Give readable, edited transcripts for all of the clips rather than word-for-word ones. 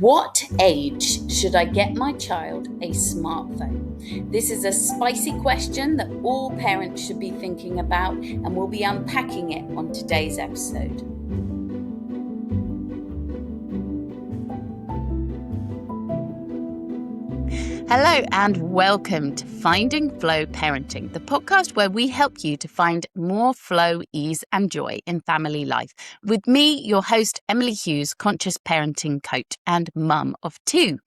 What age should I get my child a smartphone? This is a spicy question that all parents should be thinking about, and we'll be unpacking it on today's episode. Hello and welcome to Finding Flow Parenting, the podcast where we help you to find more flow, ease and joy in family life. With me, your host, Emily Hughes, conscious parenting coach and mum of two.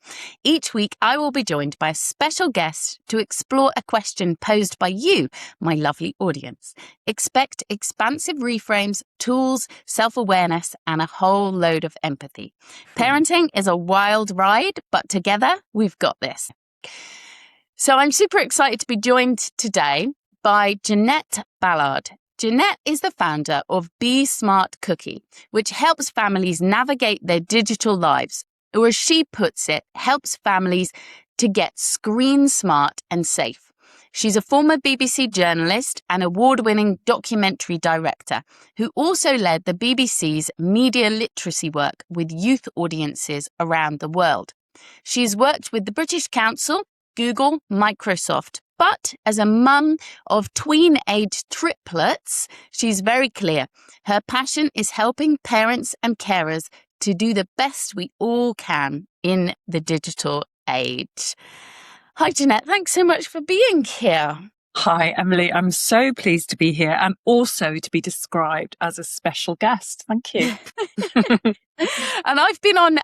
Each week, I will be joined by a special guest to explore a question posed by you, my lovely audience. Expect expansive reframes, tools, self-awareness and a whole load of empathy. Parenting is a wild ride, but together we've got this. So I'm super excited to be joined today by Janette Ballard. Janette is the founder of Be Smart Cookie, which helps families navigate their digital lives, or as she puts it, helps families to get screen smart and safe. She's a former BBC journalist and award-winning documentary director who also led the BBC's media literacy work with youth audiences around the world. She's worked with the British Council, Google, Microsoft, but as a mum of tween-age triplets, she's very clear. Her passion is helping parents and carers to do the best we all can in the digital age. Hi, Janette. Thanks so much for being here. Hi, Emily. I'm so pleased to be here and also to be described as a special guest. Thank you. And I've been on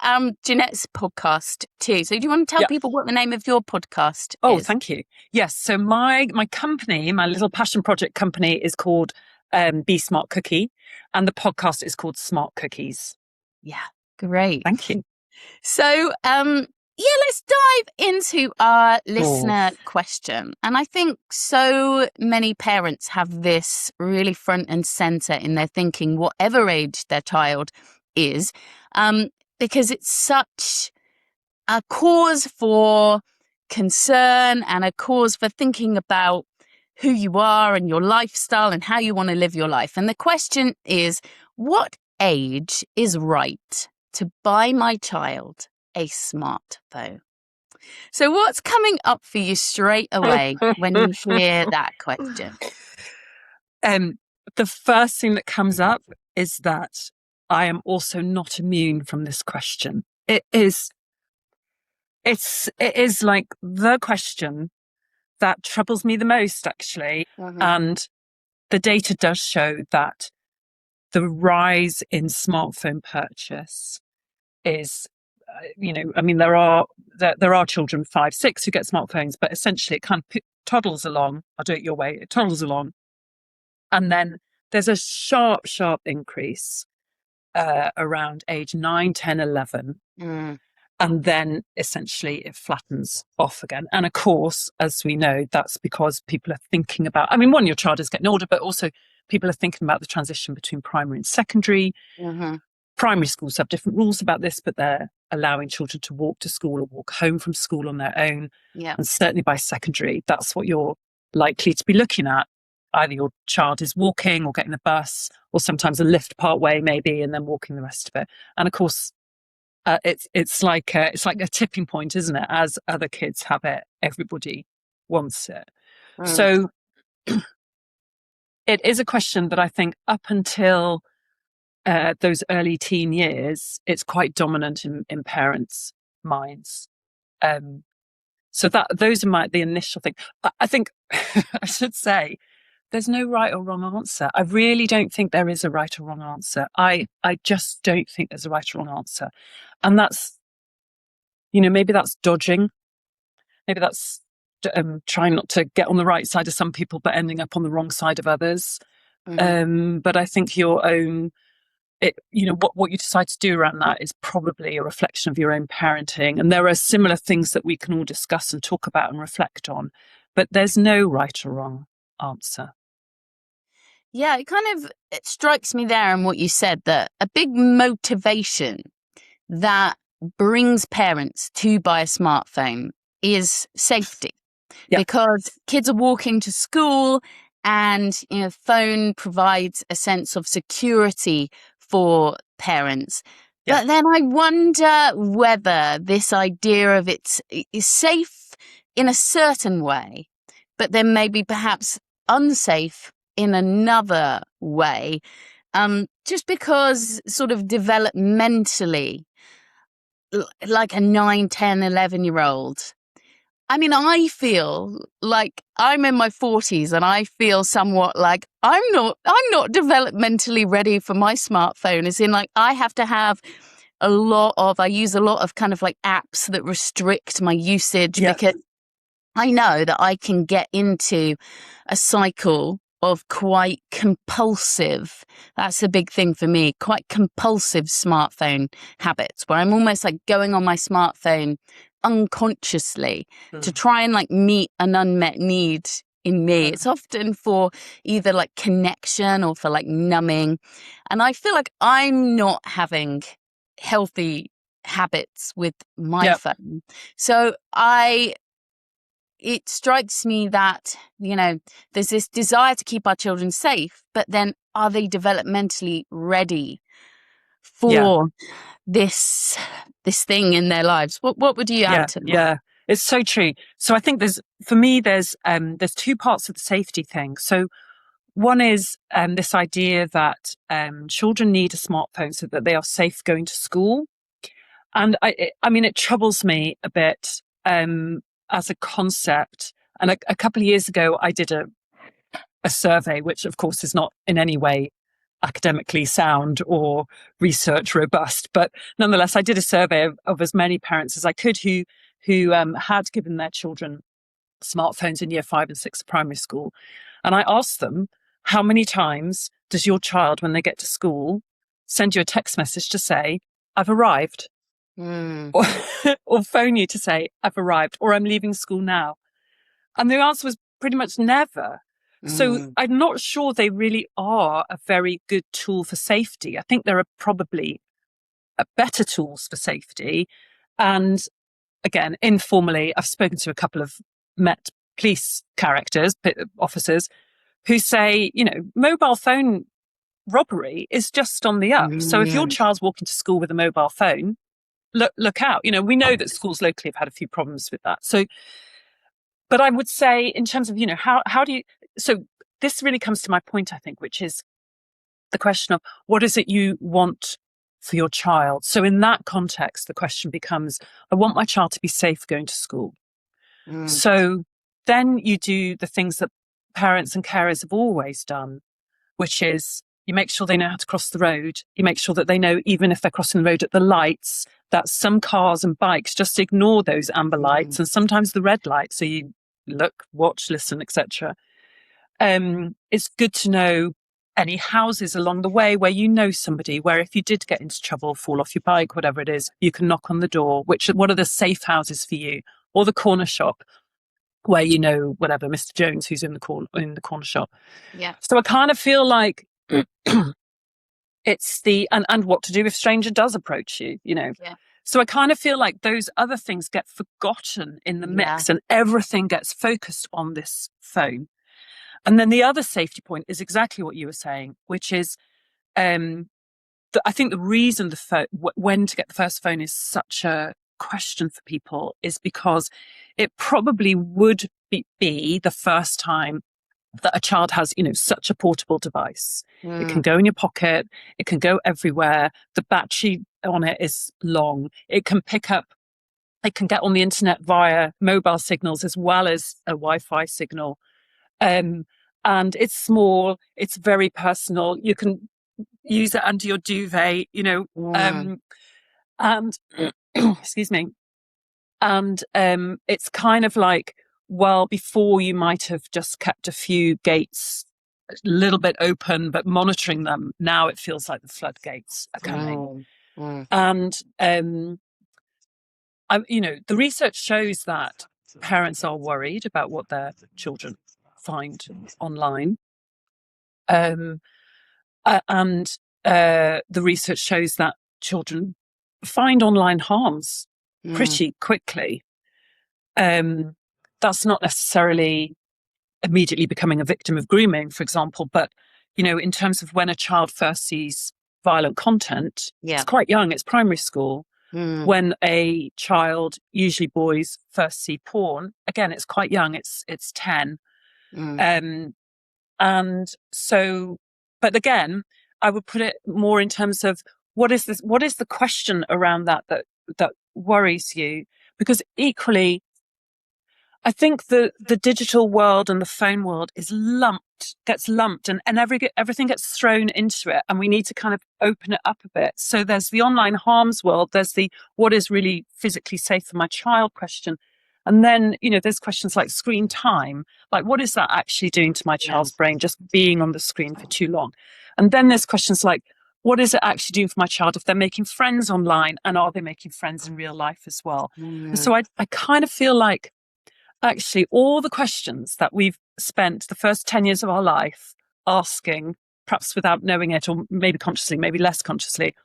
Janette's podcast too. So do you want to tell people what the name of your podcast is? Oh, thank you. Yes. So my company, my little passion project company is called Be Smart Cookie and the podcast is called Smart Cookies. Yeah, great. Thank you. So, let's dive into our listener question. And I think so many parents have this really front and center in their thinking, whatever age their child is, because it's such a cause for concern and a cause for thinking about who you are and your lifestyle and how you want to live your life. And the question is, what age is right to buy my child a smartphone? So what's coming up for you straight away when you hear that question? The first thing that comes up is that I am also not immune from this question. It is like the question that troubles me the most, actually. Mm-hmm. And the data does show that the rise in smartphone purchase is, there are children 5, 6 who get smartphones, but essentially it kind of toddles along. I'll do it your way. It toddles along. And then there's a sharp increase around age 9, 10, 11. Mm. And then essentially it flattens off again. And of course, as we know, that's because people are thinking about, one, your child is getting older, but also people are thinking about the transition between primary and secondary. Mm-hmm. Primary schools have different rules about this, but they're allowing children to walk to school or walk home from school on their own. Yeah. And certainly by secondary, that's what you're likely to be looking at. Either your child is walking or getting the bus, or sometimes a lift part way maybe, and then walking the rest of it. And of course, it's like a tipping point, isn't it? As other kids have it, everybody wants it. Mm. So it is a question that I think up until those early teen years, it's quite dominant in parents' minds. So those are the initial thing. I think I should say there's no right or wrong answer. I really don't think there is a right or wrong answer. I just don't think there's a right or wrong answer. And that's, maybe that's dodging. Maybe that's trying not to get on the right side of some people, but ending up on the wrong side of others. Mm-hmm. But I think your own, what you decide to do around that is probably a reflection of your own parenting. And there are similar things that we can all discuss and talk about and reflect on, but there's no right or wrong answer. Yeah, it strikes me there in what you said that a big motivation that brings parents to buy a smartphone is safety. Yep. Because kids are walking to school and, phone provides a sense of security for parents. But then I wonder whether this idea of it is safe in a certain way, but then maybe perhaps unsafe in another way, just because sort of developmentally, like a 9, 10, 11-year-old. I mean, I feel like I'm in my 40s and I feel somewhat like I'm not developmentally ready for my smartphone, as in like I have to have I use a lot of kind of like apps that restrict my usage because I know that I can get into a cycle of quite compulsive, that's a big thing for me, quite compulsive smartphone habits where I'm almost like going on my smartphone unconsciously to try and like meet an unmet need in me. It's often for either like connection or for like numbing. And I feel like I'm not having healthy habits with my phone. So it strikes me that, there's this desire to keep our children safe, but then are they developmentally ready for this thing in their lives? What would you add to that? Yeah, it's so true. So I think there's two parts of the safety thing. So one is this idea that children need a smartphone so that they are safe going to school. And I mean, it troubles me a bit as a concept. And a couple of years ago, I did a survey, which of course is not in any way academically sound or research robust, but nonetheless, I did a survey of as many parents as I could who had given their children smartphones in year 5 and 6 of primary school. And I asked them, how many times does your child, when they get to school, send you a text message to say, I've arrived? Or phone you to say, I've arrived, or I'm leaving school now? And the answer was pretty much never. So I'm not sure they really are a very good tool for safety. I think there are probably better tools for safety. And again, informally, I've spoken to a couple of Met police officers, who say, mobile phone robbery is just on the up. So if your child's walking to school with a mobile phone, look out. We know that schools locally have had a few problems with that. So, but I would say in terms of, how do you, so this really comes to my point, I think, which is the question of what is it you want for your child? So in that context, the question becomes, I want my child to be safe going to school. So then you do the things that parents and carers have always done, which is you make sure they know how to cross the road. You make sure that they know, even if they're crossing the road at the lights, that some cars and bikes just ignore those amber lights and sometimes the red lights. So you look, watch, listen, etc. It's good to know any houses along the way where somebody, where if you did get into trouble, fall off your bike, whatever it is, you can knock on the door. What are the safe houses for you? Or the corner shop where whatever, Mr. Jones, who's in the corner shop. Yeah. So I kind of feel like it's and what to do if a stranger does approach you, Yeah. So I kind of feel like those other things get forgotten in the mix and everything gets focused on this phone. And then the other safety point is exactly what you were saying, which is I think the reason when to get the first phone is such a question for people is because it probably would be the first time that a child has, such a portable device. It can go in your pocket. It can go everywhere. The battery on it is long. It can get on the internet via mobile signals as well as a Wi-Fi signal. And it's small. It's very personal. You can use it under your duvet, and excuse me. And it's kind of like, well, before you might have just kept a few gates a little bit open, but monitoring them. Now it feels like the floodgates are coming. And, the research shows that parents are worried about what their children find online. And the research shows that children find online harms pretty quickly. That's not necessarily immediately becoming a victim of grooming, for example, but in terms of when a child first sees violent content, it's quite young, it's primary school. When a child, usually boys, first see porn, again, it's quite young, it's 10. And so, but again, I would put it more in terms of what is the question around that worries you? Because equally, I think the digital world and the phone world gets lumped and everything gets thrown into it. And we need to kind of open it up a bit. So there's the online harms world. There's the what is really physically safe for my child question. And then, there's questions like screen time. Like, what is that actually doing to my child's brain, just being on the screen for too long? And then there's questions like, what is it actually doing for my child if they're making friends online? And are they making friends in real life as well? And so I kind of feel like, actually, all the questions that we've spent the first 10 years of our life asking, perhaps without knowing it, or maybe consciously, maybe less consciously,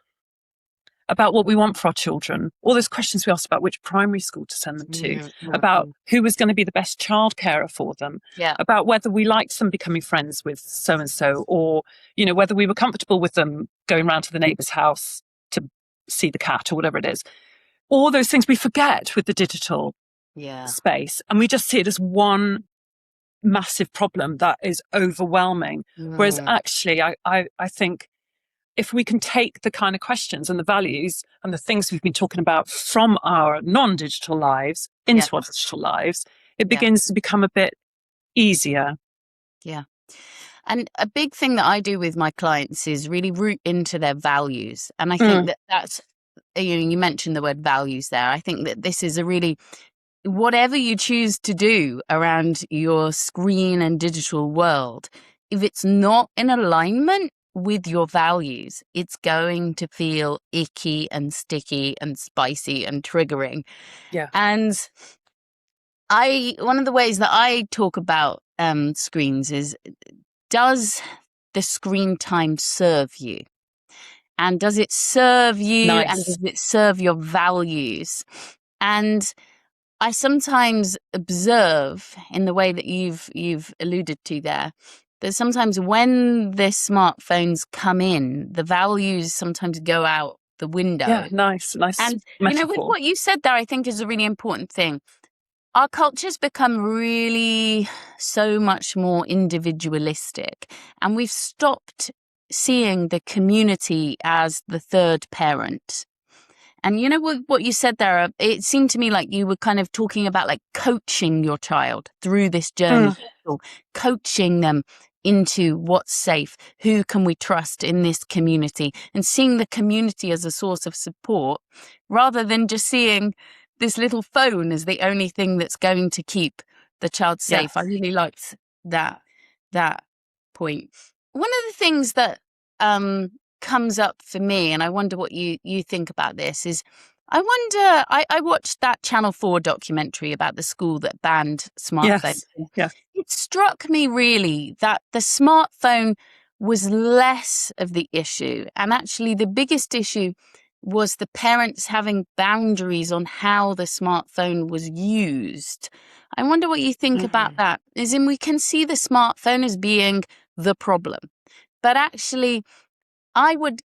about what we want for our children, all those questions we asked about which primary school to send them to, about who was going to be the best childcarer for them, about whether we liked them becoming friends with so-and-so, or, whether we were comfortable with them going round to the neighbour's house to see the cat or whatever it is. All those things we forget with the digital space, and we just see it as one massive problem that is overwhelming. Whereas actually, I think if we can take the kind of questions and the values and the things we've been talking about from our non-digital lives into our digital lives, it begins to become a bit easier. Yeah. And a big thing that I do with my clients is really root into their values. And I think that's, you mentioned the word values there. I think that this is a really, whatever you choose to do around your screen and digital world, if it's not in alignment with your values, it's going to feel icky and sticky and spicy and triggering. And one of the ways that I talk about screens is, does the screen time serve you? And does it serve you? And does it serve your values? And I sometimes observe, in the way that you've alluded to there, that sometimes when the smartphones come in, the values sometimes go out the window. Yeah, nice And metaphor. With what you said there, I think is a really important thing. Our culture's become really so much more individualistic, and we've stopped seeing the community as the third parent. And what you said there, it seemed to me like you were kind of talking about like coaching your child through this journey, coaching them into what's safe, who can we trust in this community, and seeing the community as a source of support rather than just seeing this little phone as the only thing that's going to keep the child safe. I really liked that point. One of the things that comes up for me, and I wonder what you think about this, is I watched that Channel 4 documentary about the school that banned smartphones. It struck me really that the smartphone was less of the issue, and actually the biggest issue was the parents having boundaries on how the smartphone was used. I wonder what you think about that. As in, we can see the smartphone as being the problem, but actually I would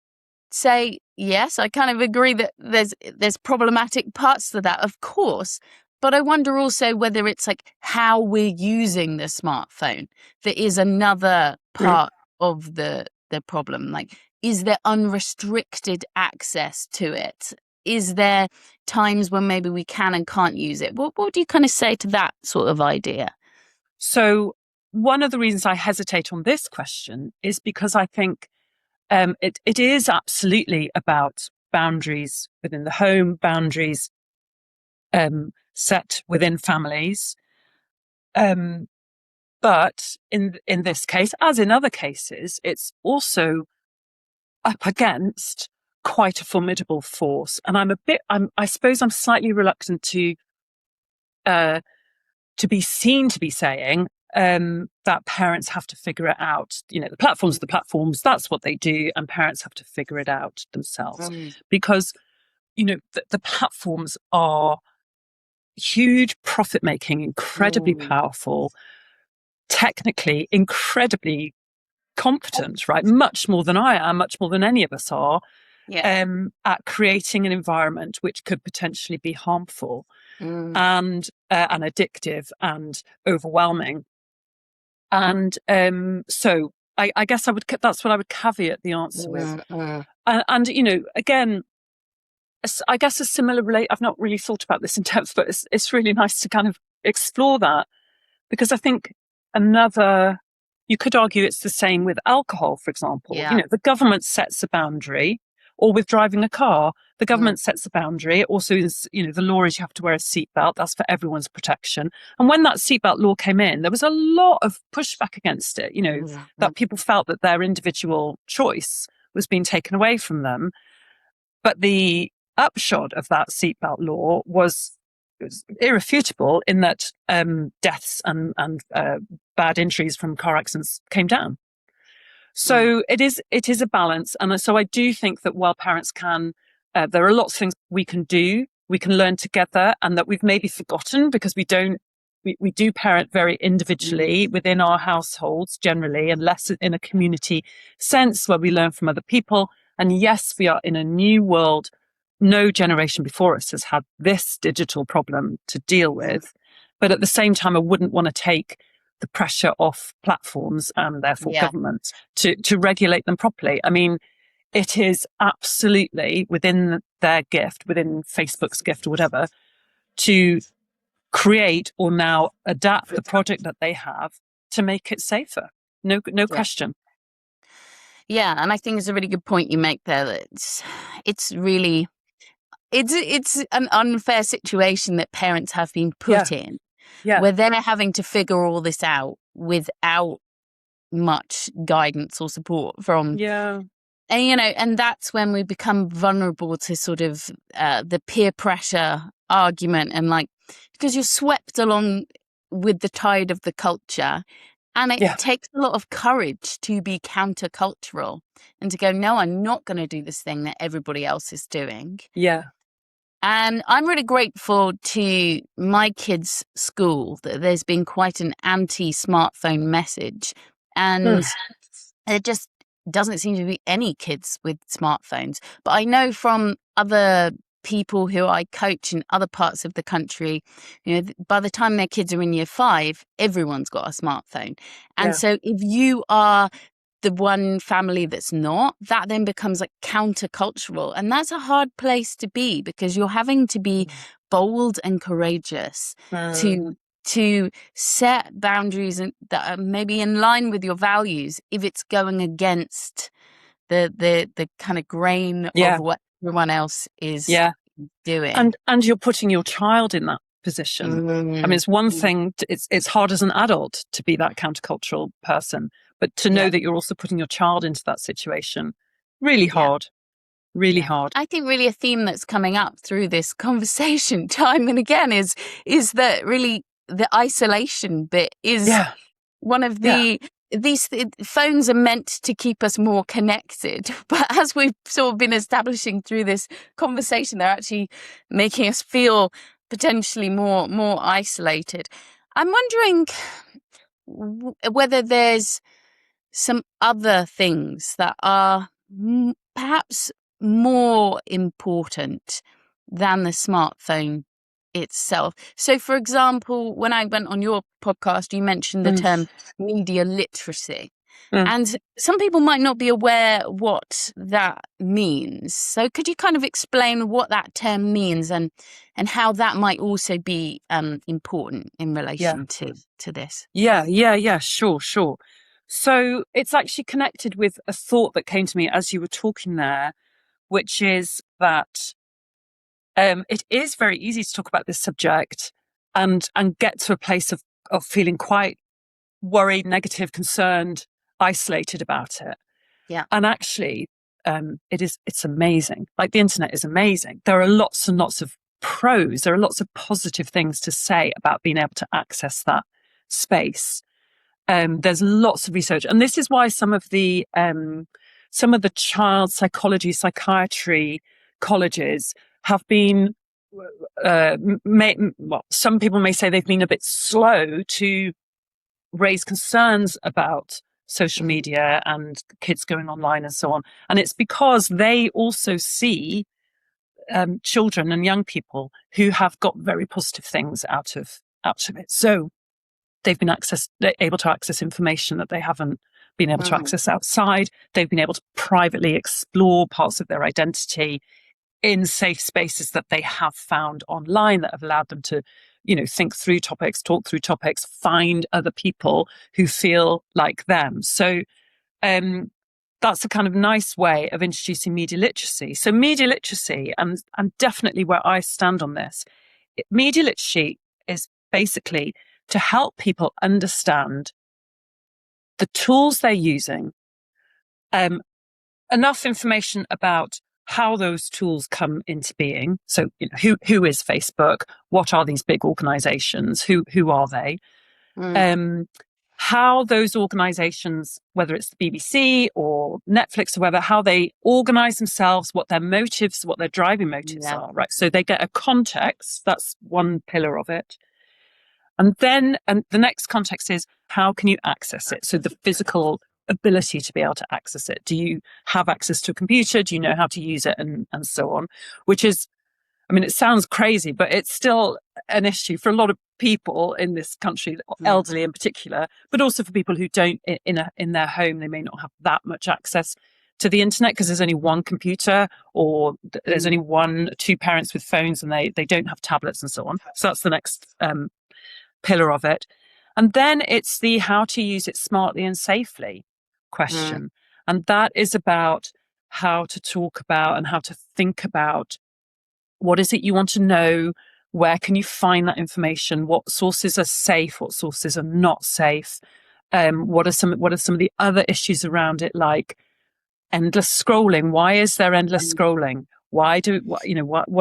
say, yes, I kind of agree that there's problematic parts to that, of course. But I wonder also whether it's like how we're using the smartphone that is another part of the problem. Like, is there unrestricted access to it? Is there times when maybe we can and can't use it? What do you kind of say to that sort of idea? So one of the reasons I hesitate on this question is because I think it is absolutely about boundaries within the home, boundaries set within families. But in this case, as in other cases, it's also up against quite a formidable force. And I suppose I'm slightly reluctant to be seen to be saying that parents have to figure it out. The platforms are the platforms, that's what they do, and parents have to figure it out themselves. Because, the platforms are huge profit-making, incredibly powerful, technically incredibly competent, right? Much more than I am, much more than any of us are, Yeah. at creating an environment which could potentially be harmful and addictive and overwhelming. And so I guess that's what I would caveat the answer with. And again, I guess a similar I've not really thought about this in depth, but it's really nice to kind of explore that, because I think you could argue it's the same with alcohol, for example. Yeah. The government sets a boundary, or with driving a car, the government sets a boundary. It also is, the law is you have to wear a seatbelt. That's for everyone's protection. And when that seatbelt law came in, there was a lot of pushback against it, that people felt that their individual choice was being taken away from them. But the upshot of that seatbelt law was irrefutable in that deaths and bad injuries from car accidents came down. So it is a balance. And so I do think that while parents there are lots of things we can do, we can learn together, and that we've maybe forgotten because we do parent very individually within our households generally, and less in a community sense where we learn from other people. And yes, we are in a new world. No generation before us has had this digital problem to deal with. But at the same time, I wouldn't want to take the pressure off platforms and therefore government to regulate them properly. I mean, it is absolutely within their gift, within Facebook's gift or whatever, to create or now adapt the project that they have to make it safer. No question. Yeah, and I think it's a really good point you make there. That it's really it's an unfair situation that parents have been put in, where they're having to figure all this out without much guidance or support from. And that's when we become vulnerable to sort of the peer pressure argument, and because you're swept along with the tide of the culture. And it takes a lot of courage to be countercultural and to go, no, I'm not going to do this thing that everybody else is doing. Yeah. And I'm really grateful to my kids' school that there's been quite an anti-smartphone message. And there just doesn't seem to be any kids with smartphones. But I know from other people who I coach in other parts of the country, by the time their kids are in year 5, everyone's got a smartphone. And so if you are the one family that's not, that then becomes countercultural. And that's a hard place to be, because you're having to be bold and courageous to set boundaries that are maybe in line with your values if it's going against the kind of grain of what everyone else is doing. And you're putting your child in that position. I mean, it's one thing, it's hard as an adult to be that countercultural person, but to know that you're also putting your child into that situation, really hard. Really hard. I think really a theme that's coming up through this conversation time and again is that really the isolation bit is one of these phones are meant to keep us more connected, but as we've sort of been establishing through this conversation, they're actually making us feel potentially more isolated. I'm wondering whether there's some other things that are perhaps more important than the smartphone itself. So, for example, when I went on your podcast, you mentioned the term media literacy. And some people might not be aware what that means. So could you kind of explain what that term means and how that might also be important in relation to this? Yeah, sure. So it's actually connected with a thought that came to me as you were talking there, which is that it is very easy to talk about this subject and get to a place of feeling quite worried, negative, concerned, isolated about it. Yeah. And actually, it's amazing. The internet is amazing. There are lots and lots of pros. There are lots of positive things to say about being able to access that space. There's lots of research, and this is why some of the child psychology, psychiatry colleges have been, some people may say they've been a bit slow to raise concerns about social media and kids going online and so on. And it's because they also see children and young people who have got very positive things out of it. So they've been able to access information that they haven't been able to access outside. They've been able to privately explore parts of their identity in safe spaces that they have found online that have allowed them to, think through topics, talk through topics, find other people who feel like them. So that's a kind of nice way of introducing media literacy. So media literacy, and definitely where I stand on this, media literacy is basically to help people understand the tools they're using, enough information about how those tools come into being. So, who is Facebook? What are these big organizations? Who are they? How those organizations, whether it's the BBC or Netflix or whatever, how they organize themselves, what their motives, what their driving motives are, right? So they get a context. That's one pillar of it. And then the next context is, how can you access it? So the physical ability to be able to access it. Do you have access to a computer? Do you know how to use it? And so on, which is, it sounds crazy, but it's still an issue for a lot of people in this country, elderly in particular, but also for people who don't in their home, they may not have that much access to the internet because there's only one computer, or there's only two parents with phones and they don't have tablets and so on. So that's the next pillar of it. And then it's the how to use it smartly and safely question. And that is about how to talk about and how to think about what is it you want to know, where can you find that information, what sources are safe, what sources are not safe, what are some of the other issues around it, like endless scrolling. Why is there endless scrolling? What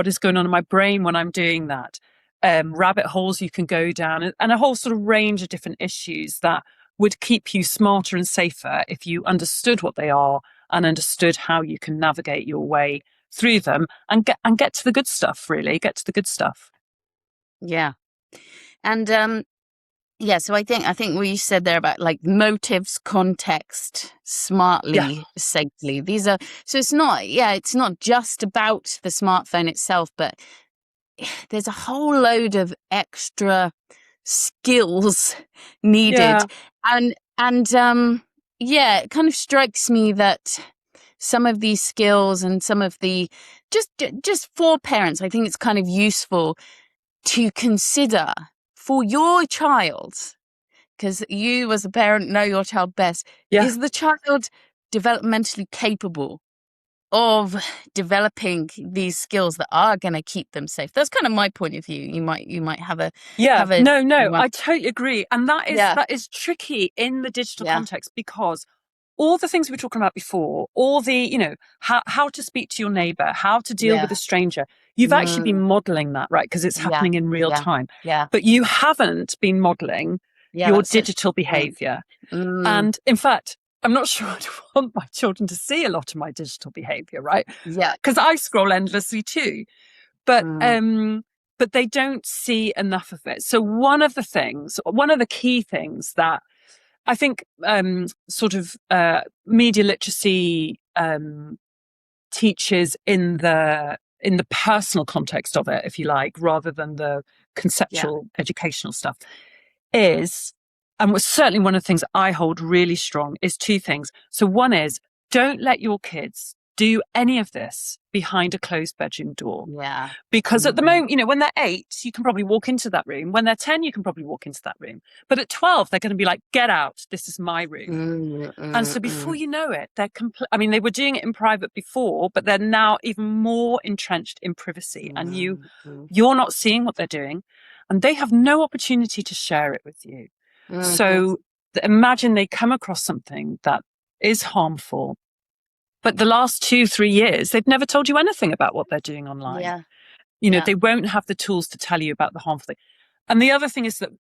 is going on in my brain when I'm doing that? Rabbit holes you can go down, and a whole sort of range of different issues that would keep you smarter and safer if you understood what they are and understood how you can navigate your way through them and get to the good stuff, really. Get to the good stuff. Yeah. And so I think what you said there about like motives, context, smartly, safely. These are, so it's not just about the smartphone itself, but there's a whole load of extra skills needed. And it kind of strikes me that some of these skills and some of the just for parents, I think it's kind of useful to consider for your child, because you as a parent know your child best. Is the child developmentally capable of developing these skills that are going to keep them safe? That's kind of my point of view. You might have a I totally agree, and that is tricky in the digital context, because all the things we were talking about before, all the how to speak to your neighbor, how to deal with a stranger, you've actually been modeling that, right? Because it's happening in real time. But you haven't been modeling your digital behavior. And in fact, I'm not sure I'd want my children to see a lot of my digital behavior, right? Because I scroll endlessly too. But they don't see enough of it. So one of the key things that I think media literacy teaches in the personal context of it, if you like, rather than the conceptual educational stuff, is, and was certainly one of the things I hold really strong, is two things. So one is, don't let your kids do any of this behind a closed bedroom door. Because at the moment, when they're 8, you can probably walk into that room. When they're 10, you can probably walk into that room. But at 12, they're going to be like, get out. This is my room. And so before you know it, they're they were doing it in private before, but they're now even more entrenched in privacy. And you're not seeing what they're doing, and they have no opportunity to share it with you. So imagine they come across something that is harmful, but the last 2-3 years, they've never told you anything about what they're doing online. They won't have the tools to tell you about the harmful thing. And the other thing is that,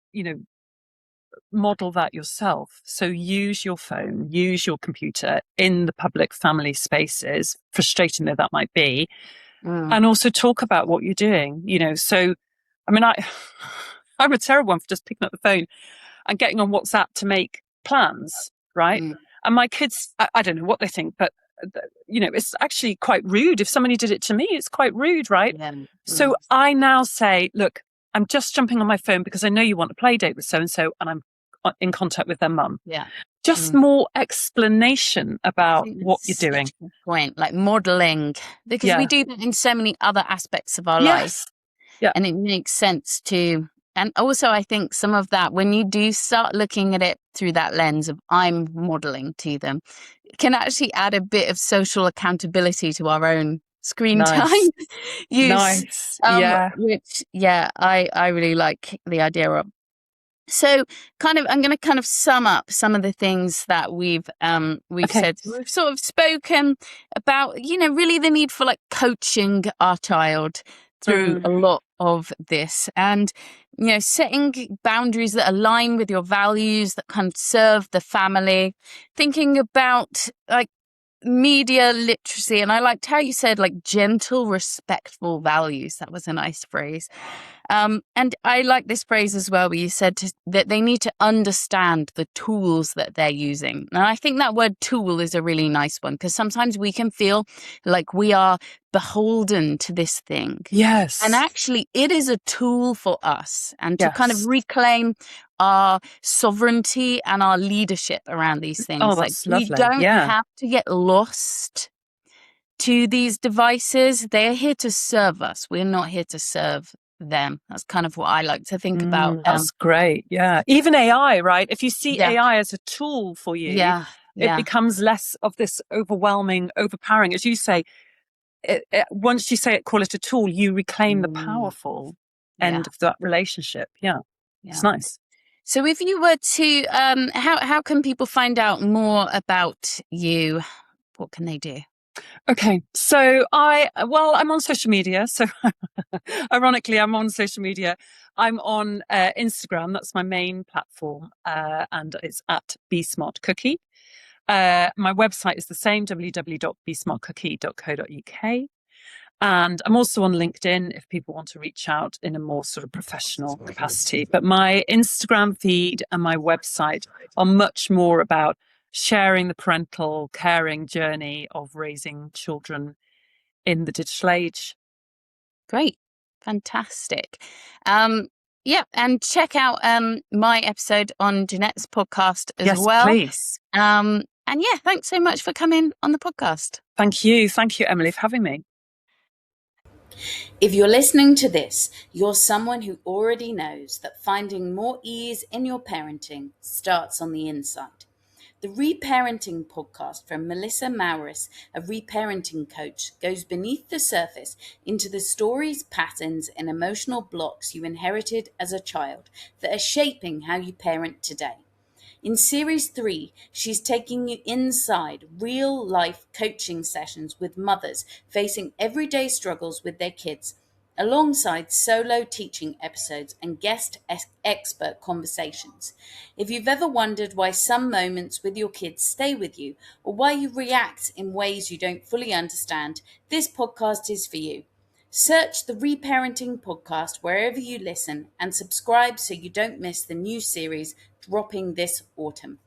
model that yourself. So use your phone, use your computer in the public family spaces, frustrating though that might be, and also talk about what you're doing. So, I'm a terrible one for just picking up the phone and getting on WhatsApp to make plans. right? And my kids, I don't know what they think, but it's actually quite rude. If somebody did it to me, it's quite rude, right? Yeah. So I now say, look, I'm just jumping on my phone because I know you want a play date with so-and-so, and I'm in contact with their mum. Yeah. Just more explanation about what you're doing. Such a good point, like modeling, because we do that in so many other aspects of our life. Yeah. And it makes sense to, and also I think some of that, when you do start looking at it through that lens of I'm modeling to them, it can actually add a bit of social accountability to our own screen time use. Which, I really like the idea of. So I'm going to kind of sum up some of the things that we've said. We've sort of spoken about, really the need for like coaching our child through a lot of this, and, setting boundaries that align with your values, that kind of serve the family, thinking about like media literacy. And I liked how you said like gentle, respectful values. That was a nice phrase. And I like this phrase as well, where you said that they need to understand the tools that they're using. And I think that word tool is a really nice one, because sometimes we can feel like we are beholden to this thing. Yes. And actually it is a tool for us, and to kind of reclaim our sovereignty and our leadership around these things. Oh, that's lovely. We don't have to get lost to these devices. They're here to serve us. We're not here to serve them. That's kind of what I like to think about. That's great. Yeah. Even AI, right? If you see AI as a tool for you, it becomes less of this overwhelming, overpowering. As you say, once you call it a tool, you reclaim the powerful end of that relationship. Yeah. It's nice. So if you were to, how can people find out more about you? What can they do? Okay, so I'm on social media. So ironically, I'm on social media. I'm on Instagram. That's my main platform. And it's at BeSmartCookie. My website is the same, www.besmartcookie.co.uk. And I'm also on LinkedIn if people want to reach out in a more sort of professional capacity. But my Instagram feed and my website are much more about sharing the parental caring journey of raising children in the digital age. Great. Fantastic. And check out my episode on Janette's podcast as well. Yes, please. And thanks so much for coming on the podcast. Thank you, Emily, for having me. If you're listening to this, you're someone who already knows that finding more ease in your parenting starts on the inside. The Reparenting podcast from Melissa Maurus, a reparenting coach, goes beneath the surface into the stories, patterns, and emotional blocks you inherited as a child that are shaping how you parent today. In Series 3, she's taking you inside real-life coaching sessions with mothers facing everyday struggles with their kids, alongside solo teaching episodes and guest expert conversations. If you've ever wondered why some moments with your kids stay with you, or why you react in ways you don't fully understand, this podcast is for you. Search the Reparenting podcast wherever you listen and subscribe so you don't miss the new series dropping this autumn.